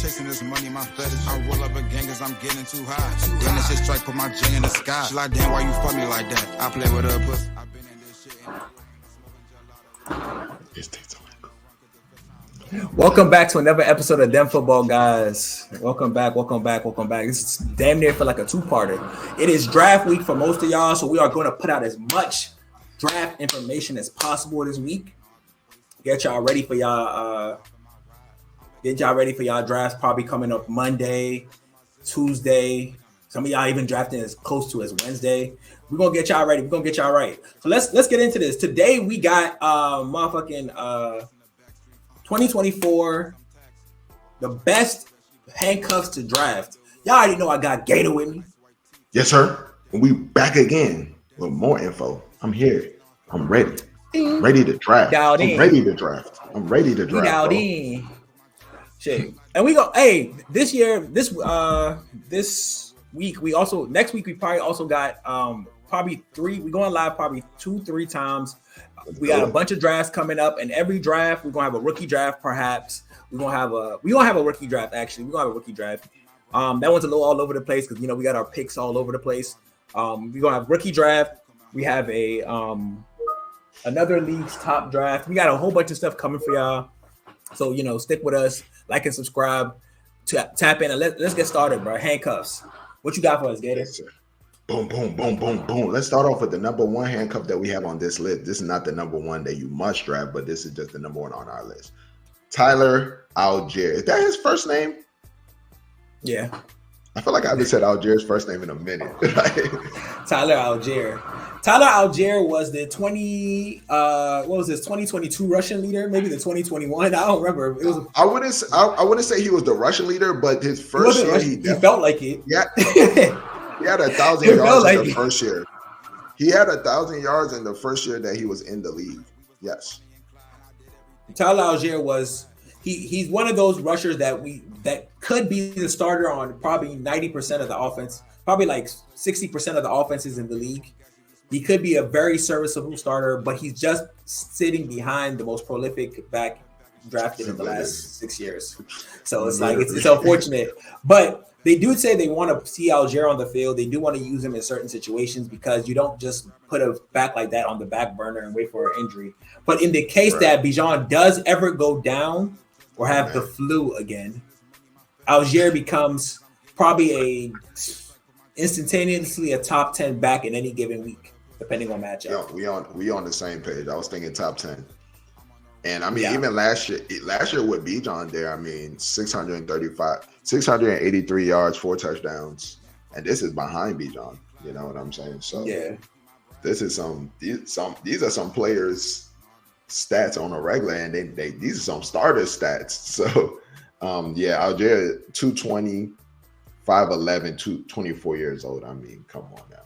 chasing this money, my fetish. I roll up a gang cause I'm getting too high. Then this shit strike, put my J in the sky. She like, damn, why you fuck me like that? I play with her pussy. I been in this shit. It's TikTok. Welcome back to another episode of Demfootballguys. Welcome back. It's damn near for like a two-parter. It is draft week for most of y'all, so we are going to put out as much draft information as possible this week. Get y'all ready for y'all drafts probably coming up Monday, Tuesday. Some of y'all even drafting as close to as Wednesday. We're gonna get y'all ready. We're gonna get y'all right. So let's get into this. Today we got 2024, the best handcuffs to draft. Y'all already know I got Gator with me. Yes, sir. And we back again with more info. I'm here. I'm ready. I'm ready to draft. I'm ready to draft. Shit. And we go, hey, this week, next week we probably also got probably three. We're going live probably 2-3 times. We got a bunch of drafts coming up, and every draft we're gonna have a rookie draft. Perhaps we're gonna have a rookie draft. Actually, we're gonna have a rookie draft. That one's a little all over the place because we got our picks all over the place. We're gonna have rookie draft. We have a another league's top draft. We got a whole bunch of stuff coming for y'all. So stick with us, like and subscribe, tap in, and let's get started, bro. Handcuffs. What you got for us, Gator? Yes, boom, boom, boom, boom, boom. Let's start off with the number one handcuff that we have on this list. This is not the number one that you must draft, but this is just the number one on our list. Tyler Algier. Is that his first name? Yeah. I feel like I haven't said Algier's first name in a minute. Tyler Algier. Tyler Algier was the 2022 Russian leader, maybe the 2021. I don't remember. It was. I wouldn't say he was the Russian leader, but his first year he felt like it. Yeah. He had 1,000 yards in the first year. He had 1,000 yards in the first year that he was in the league. Yes. Tyler Algier he's one of those rushers that could be the starter on probably 90% of the offense, probably like 60% of the offenses in the league. He could be a very serviceable starter, but he's just sitting behind the most prolific back drafted in the last 6 years. So it's like it's unfortunate, but they do say they want to see Algier on the field. They do want to use him in certain situations because you don't just put a back like that on the back burner and wait for an injury. But in the case that Bijan does ever go down or have the flu again, Algier becomes probably instantaneously a top 10 back in any given week, depending on matchup. We on the same page. I was thinking top 10. And I mean, even last year with Bijan there, I mean, 683 yards, 4 touchdowns, and this is behind Bijan. You know what I'm saying? So this is these are some players' stats on a regular, and these are some starter stats. So Algier 220, 5'11", 24 years old. I mean, come on now.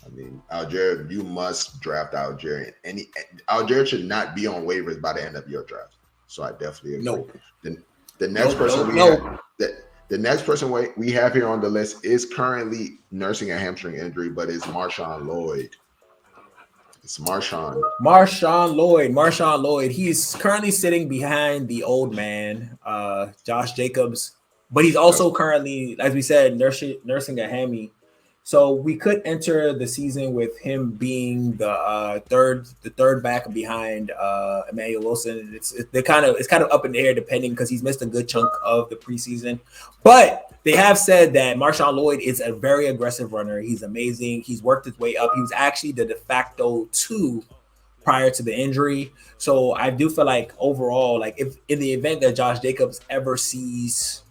I mean, Algier, you must draft Algier. Algier should not be on waivers by the end of your draft. So I definitely agree. No. The next person we have here on the list is currently nursing a hamstring injury, but it's Marshawn Lloyd. It's Marshawn Lloyd. He's currently sitting behind the old man, Josh Jacobs, but he's also currently, as we said, nursing a hammy. So we could enter the season with him being the third back behind Emmanuel Wilson. It's kind of up in the air depending because he's missed a good chunk of the preseason. But they have said that Marshawn Lloyd is a very aggressive runner. He's amazing. He's worked his way up. He was actually the de facto 2 prior to the injury. So I do feel like overall, like if in the event that Josh Jacobs ever sees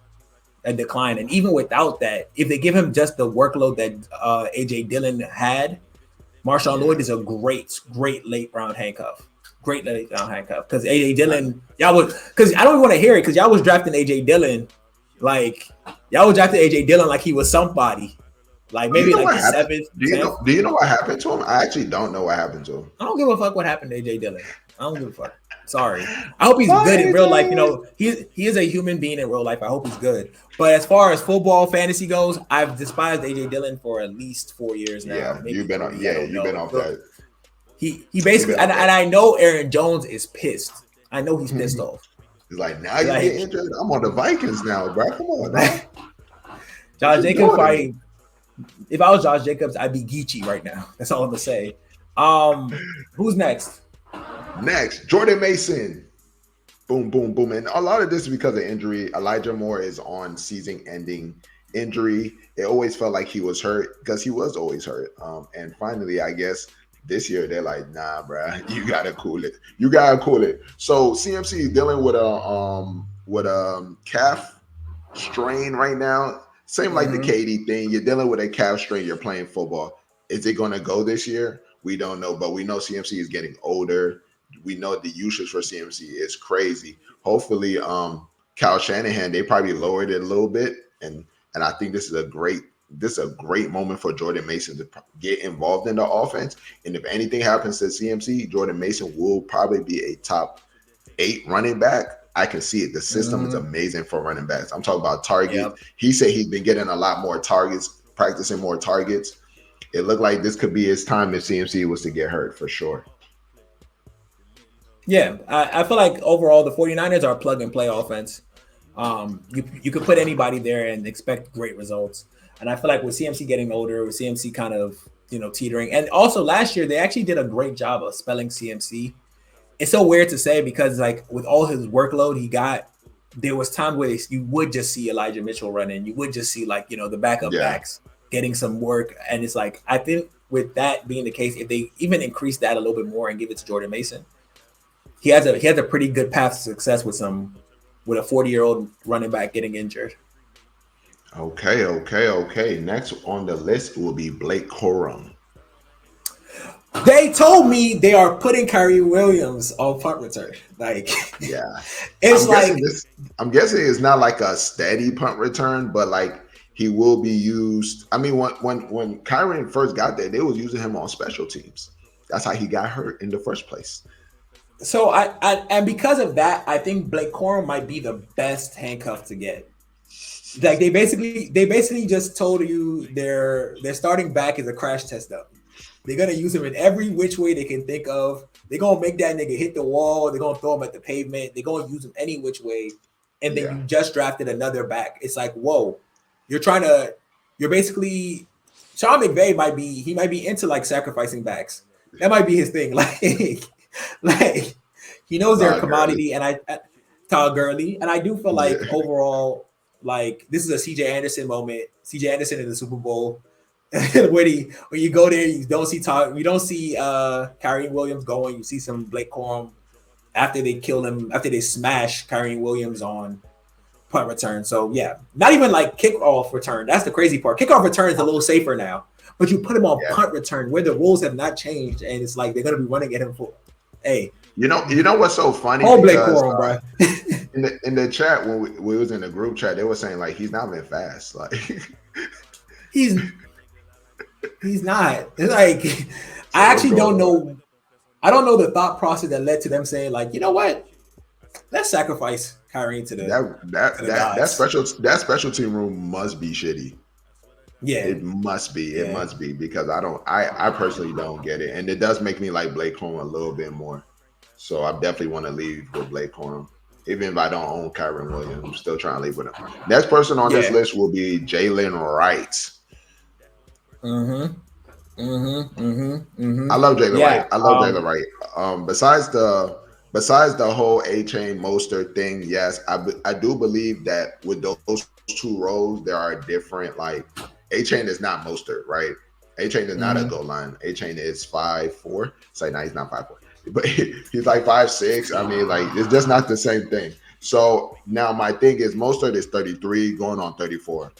a decline, and even without that, if they give him just the workload that AJ Dillon had, Marshawn Lloyd is a great late round handcuff. Because AJ Dillon, I don't even want to hear it because y'all was drafting AJ Dillon like he was somebody. Like maybe like the 7th. Do you know what happened to him? I actually don't know what happened to him. I don't give a fuck what happened to AJ Dillon. I don't give a fuck. Sorry. I hope he's good in real life. He is a human being in real life. I hope he's good. But as far as football fantasy goes, I've despised AJ Dillon for at least 4 years now. Yeah, you've been off that. He basically, and I know Aaron Jones is pissed. I know he's pissed off. He's like, now you get injured. I'm on the Vikings now, bro. Come on, man. Josh Jacobs probably. If I was Josh Jacobs, I'd be Geechee right now. That's all I'm gonna say. Who's next? Next, Jordan Mason. Boom, boom, boom. And a lot of this is because of injury. Elijah Moore is on season-ending injury. It always felt like he was hurt because he was always hurt. And finally, I guess this year they're like, nah, bro, you gotta cool it. You gotta cool it. So CMC is dealing with a calf strain right now. Same like the KD thing. You're dealing with a calf strain. You're playing football. Is it going to go this year? We don't know, but we know CMC is getting older. We know the usage for CMC is crazy. Hopefully, Kyle Shanahan, they probably lowered it a little bit, and I think this is a great moment for Jordan Mason to get involved in the offense. And if anything happens to CMC, Jordan Mason will probably be a top 8 running back. I can see it. The system is amazing for running backs. I'm talking about targets. Yep. He said he's been getting a lot more targets, practicing more targets. It looked like this could be his time if CMC was to get hurt for sure. Yeah, I feel like overall the 49ers are a plug-and-play offense. You could put anybody there and expect great results. And I feel like with CMC getting older, with CMC kind of, teetering. And also last year, they actually did a great job of spelling CMC. It's so weird to say because, like, with all his workload he got, there was time where you would just see Elijah Mitchell running. You would just see, like, the backup backs getting some work. And it's like, I think with that being the case, if they even increase that a little bit more and give it to Jordan Mason, he has a pretty good path to success with a 40-year-old running back getting injured. Okay. Next on the list will be Blake Corum. They told me they are putting Kyrie Williams on punt return. Like, yeah, it's I'm guessing it's not like a steady punt return, but like he will be used. I mean, when Kyrie first got there, they was using him on special teams. That's how he got hurt in the first place. So and because of that, I think Blake Corum might be the best handcuff to get. Like they basically just told you their starting back is a crash test up. They're gonna use him in every which way they can think of. They're gonna make that nigga hit the wall. They're gonna throw him at the pavement. They're gonna use him any which way. And then you just drafted another back. It's like, whoa, you're basically Sean McVay might be into like sacrificing backs. That might be his thing. Like he knows they're a commodity, and Todd Gurley, and I do feel like overall, like this is a CJ Anderson moment. CJ Anderson in the Super Bowl. when you go there, you don't see Kyrie Williams going. You see some Blake Corum after they kill him, after they smash Kyrie Williams on punt return. So yeah, not even like kickoff return. That's the crazy part. Kickoff return is a little safer now, but you put him on punt return where the rules have not changed, and it's like they're gonna be running at him for. Hey, you know what's so funny? Blake Corum, bro. in the chat when we was in the group chat, they were saying like he's not been fast. Like he's not. It's like I actually don't know. I don't know the thought process that led to them saying like, you know what? Let's sacrifice Kyrie to that special team room must be shitty. Yeah, it must be. It must be because I personally don't get it, and it does make me like Blake Corum a little bit more. So I definitely want to leave with Blake Corum, even if I don't own Kyrie Williams. I'm still trying to leave with him. Next person on this list will be Jalen Wright. I love Jalen Wright. I love Jalen Wright. Besides the whole A-Chain Mostert thing, yes, I do believe that with those two roles, there are different like. A-Chain is not Mostert, right? A-Chain is not a goal line. A-Chain is 5'4". It's like, no, he's not 5'4", but he's like 5'6". I mean, like it's just not the same thing. So now my thing is Mostert is 33, going on 34,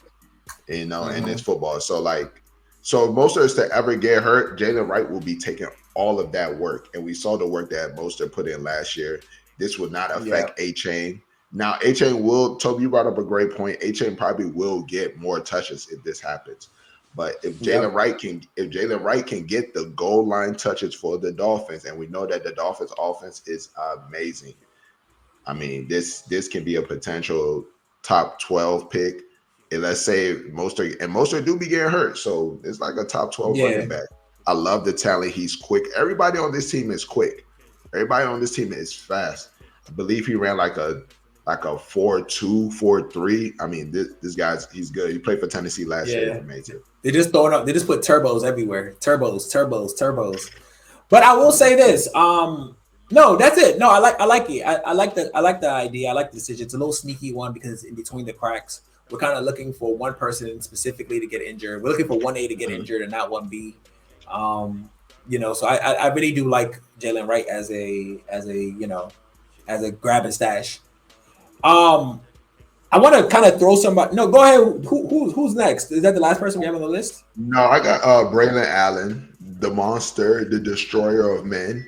and it's football. So Mostert is to ever get hurt, Jalen Wright will be taking all of that work, and we saw the work that Mostert put in last year. This would not affect A-Chain. Now, A-Chain will, Toby, you brought up a great point. A-Chain probably will get more touches if this happens. But if Jalen Wright can get the goal line touches for the Dolphins, and we know that the Dolphins offense is amazing. I mean, this can be a potential top 12 pick. And let's say Mostert do be getting hurt. So it's like a top 12 running back. I love the talent. He's quick. Everybody on this team is quick. Everybody on this team is fast. I believe he ran like a 4.2, 4.3. I mean, this guy's he's good. He played for Tennessee last year. He made it. They just throwing up. They just put turbos everywhere. Turbos. But I will say this. No, that's it. No, I like it. I like the idea. I like the decision. It's a little sneaky one because in between the cracks, we're kind of looking for one person specifically to get injured. We're looking for 1A to get injured and not 1B. So I really do like Jalen Wright as a grab and stash. I want to kind of throw somebody. No, go ahead. Who's next? Is that the last person we have on the list? No, I got Braylon Allen, the monster, the destroyer of men,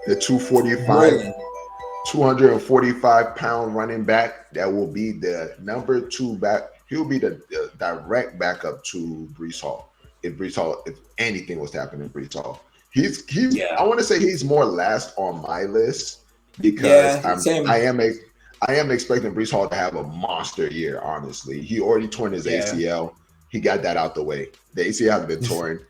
the 245-pound running back that will be the number 2 back. He'll be the direct backup to Breece Hall. If anything was to happen in Breece Hall, he's. I want to say he's more last on my list because I am expecting Breece Hall to have a monster year, honestly. He already torn his ACL. He got that out the way. The ACL has been torn.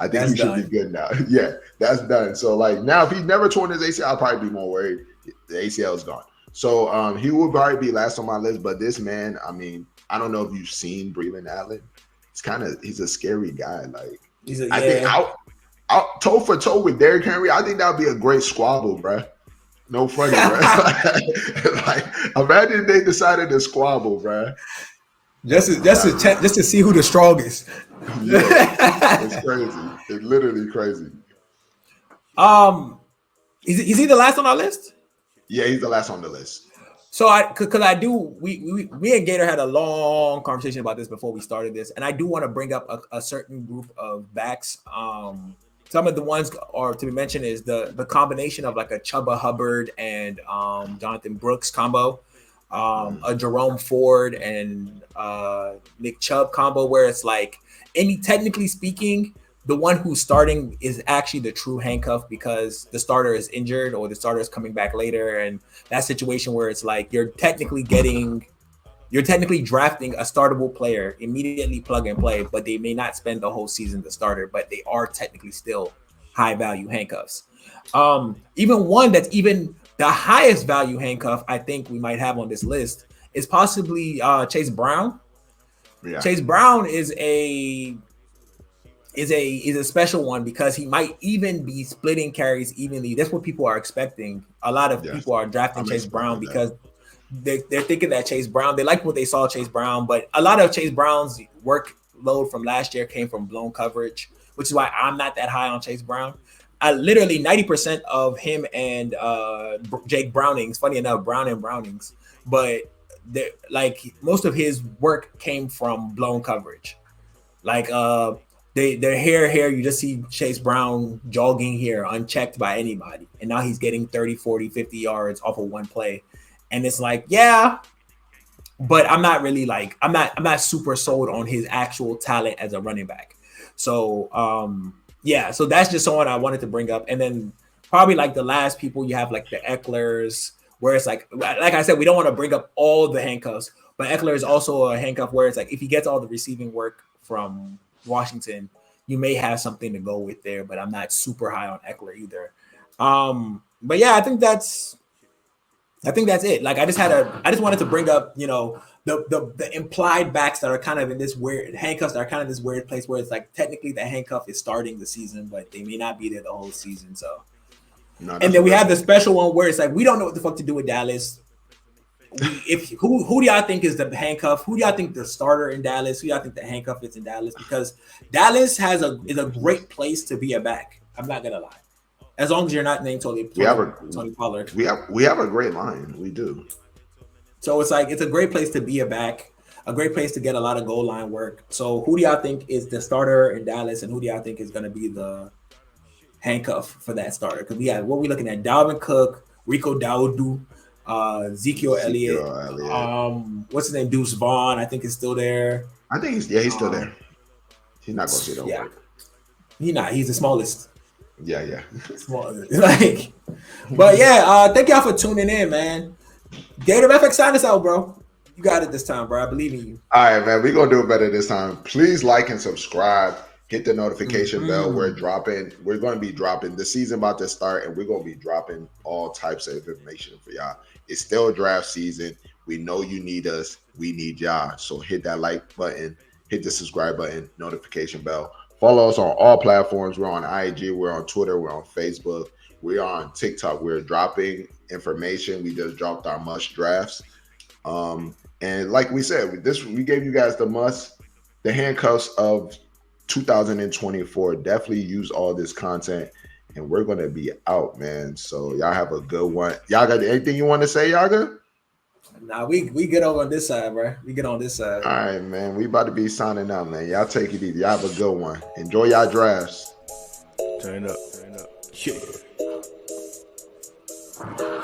I think he should be good now. Yeah, that's done. So, now if he's never torn his ACL, I'll probably be more worried. The ACL is gone. So, he will probably be last on my list. But this man, I mean, I don't know if you've seen Braylon Allen. He's a scary guy. I think out toe for toe with Derrick Henry, I think that would be a great squabble, bro. No funny, bro. Imagine they decided to squabble, bro. Just to see who the strongest. It's crazy. It's literally crazy. Is he the last on our list? Yeah, he's the last on the list. So we and Gator had a long conversation about this before we started this, and I do want to bring up a certain group of backs. Some of the ones to be mentioned is the combination of like a Chuba Hubbard and Jonathan Brooks combo, a Jerome Ford and Nick Chubb combo, where it's like, technically speaking, the one who's starting is actually the true handcuff because the starter is injured or the starter is coming back later, and that situation where it's like you're technically drafting a startable player, immediately plug and play, but they may not spend the whole season the starter, but they are technically still high value handcuffs. Even one that's even the highest value handcuff I think we might have on this list is possibly Chase Brown. Yeah. Chase Brown is a special one because he might even be splitting carries evenly. That's what people are expecting. A lot of people are drafting Chase Brown because they're thinking that Chase Brown, they like what they saw Chase Brown, but a lot of Chase Brown's workload from last year came from blown coverage, which is why I'm not that high on Chase Brown. Literally 90% of him and Jake Brownings, funny enough, Brown and Brownings, but most of his work came from blown coverage. They're here, you just see Chase Brown jogging here unchecked by anybody, and now he's getting 30, 40, 50 yards off of one play. And it's like, yeah, but I'm not really I'm not super sold on his actual talent as a running back. So, so that's just someone I wanted to bring up. And then probably the last people you have the Ecklers, where it's like I said, we don't want to bring up all the handcuffs, but Eckler is also a handcuff where it's if he gets all the receiving work from Washington, you may have something to go with there, but I'm not super high on Eckler either. But yeah, I think that's it. I just wanted to bring up, the implied backs that are kind of in this weird handcuffs that are kind of this weird place where it's technically the handcuff is starting the season, but they may not be there the whole season. So, and then we have the special one where it's we don't know what the fuck to do with Dallas. Who do y'all think is the handcuff? Who do y'all think the starter in Dallas? Who do y'all think the handcuff is in Dallas? Because Dallas is a great place to be a back. I'm not gonna lie. As long as you're not named Tony Pollard. We have a great line. We do. So it's a great place to be a back, a great place to get a lot of goal line work. So who do y'all think is the starter in Dallas, and who do y'all think is going to be the handcuff for that starter? Because we have what we looking at: Dalvin Cook, Rico Dowdle, Ezekiel Elliott. What's his name? Deuce Vaughn. I think is still there. I think he's still there. He's not going to see that work. He's not. He's the smallest. Yeah. But yeah, thank y'all for tuning in, man. Gator FX, sign us out, bro. You got it this time, bro. I believe in you. All right, man. We're gonna do it better this time. Please like and subscribe. Hit the notification bell. We're going to be dropping. The season about to start, and we're going to be dropping all types of information for y'all. It's still draft season. We know you need us. We need y'all. So hit that like button, hit the subscribe button, notification bell. Follow us on all platforms. We're on IG, we're on Twitter, we're on Facebook, we're on TikTok. We're dropping information. We just dropped our must drafts. And like we said, we gave you guys the handcuffs of 2024. Definitely use all this content, and we're gonna be out, man. So y'all have a good one. Y'all got anything you want to say, Yaga? Nah, we get over on this side, bro. We get on this side. All right, man. We about to be signing out, man. Y'all take it easy. Y'all have a good one. Enjoy y'all drafts. Turn up. Yeah.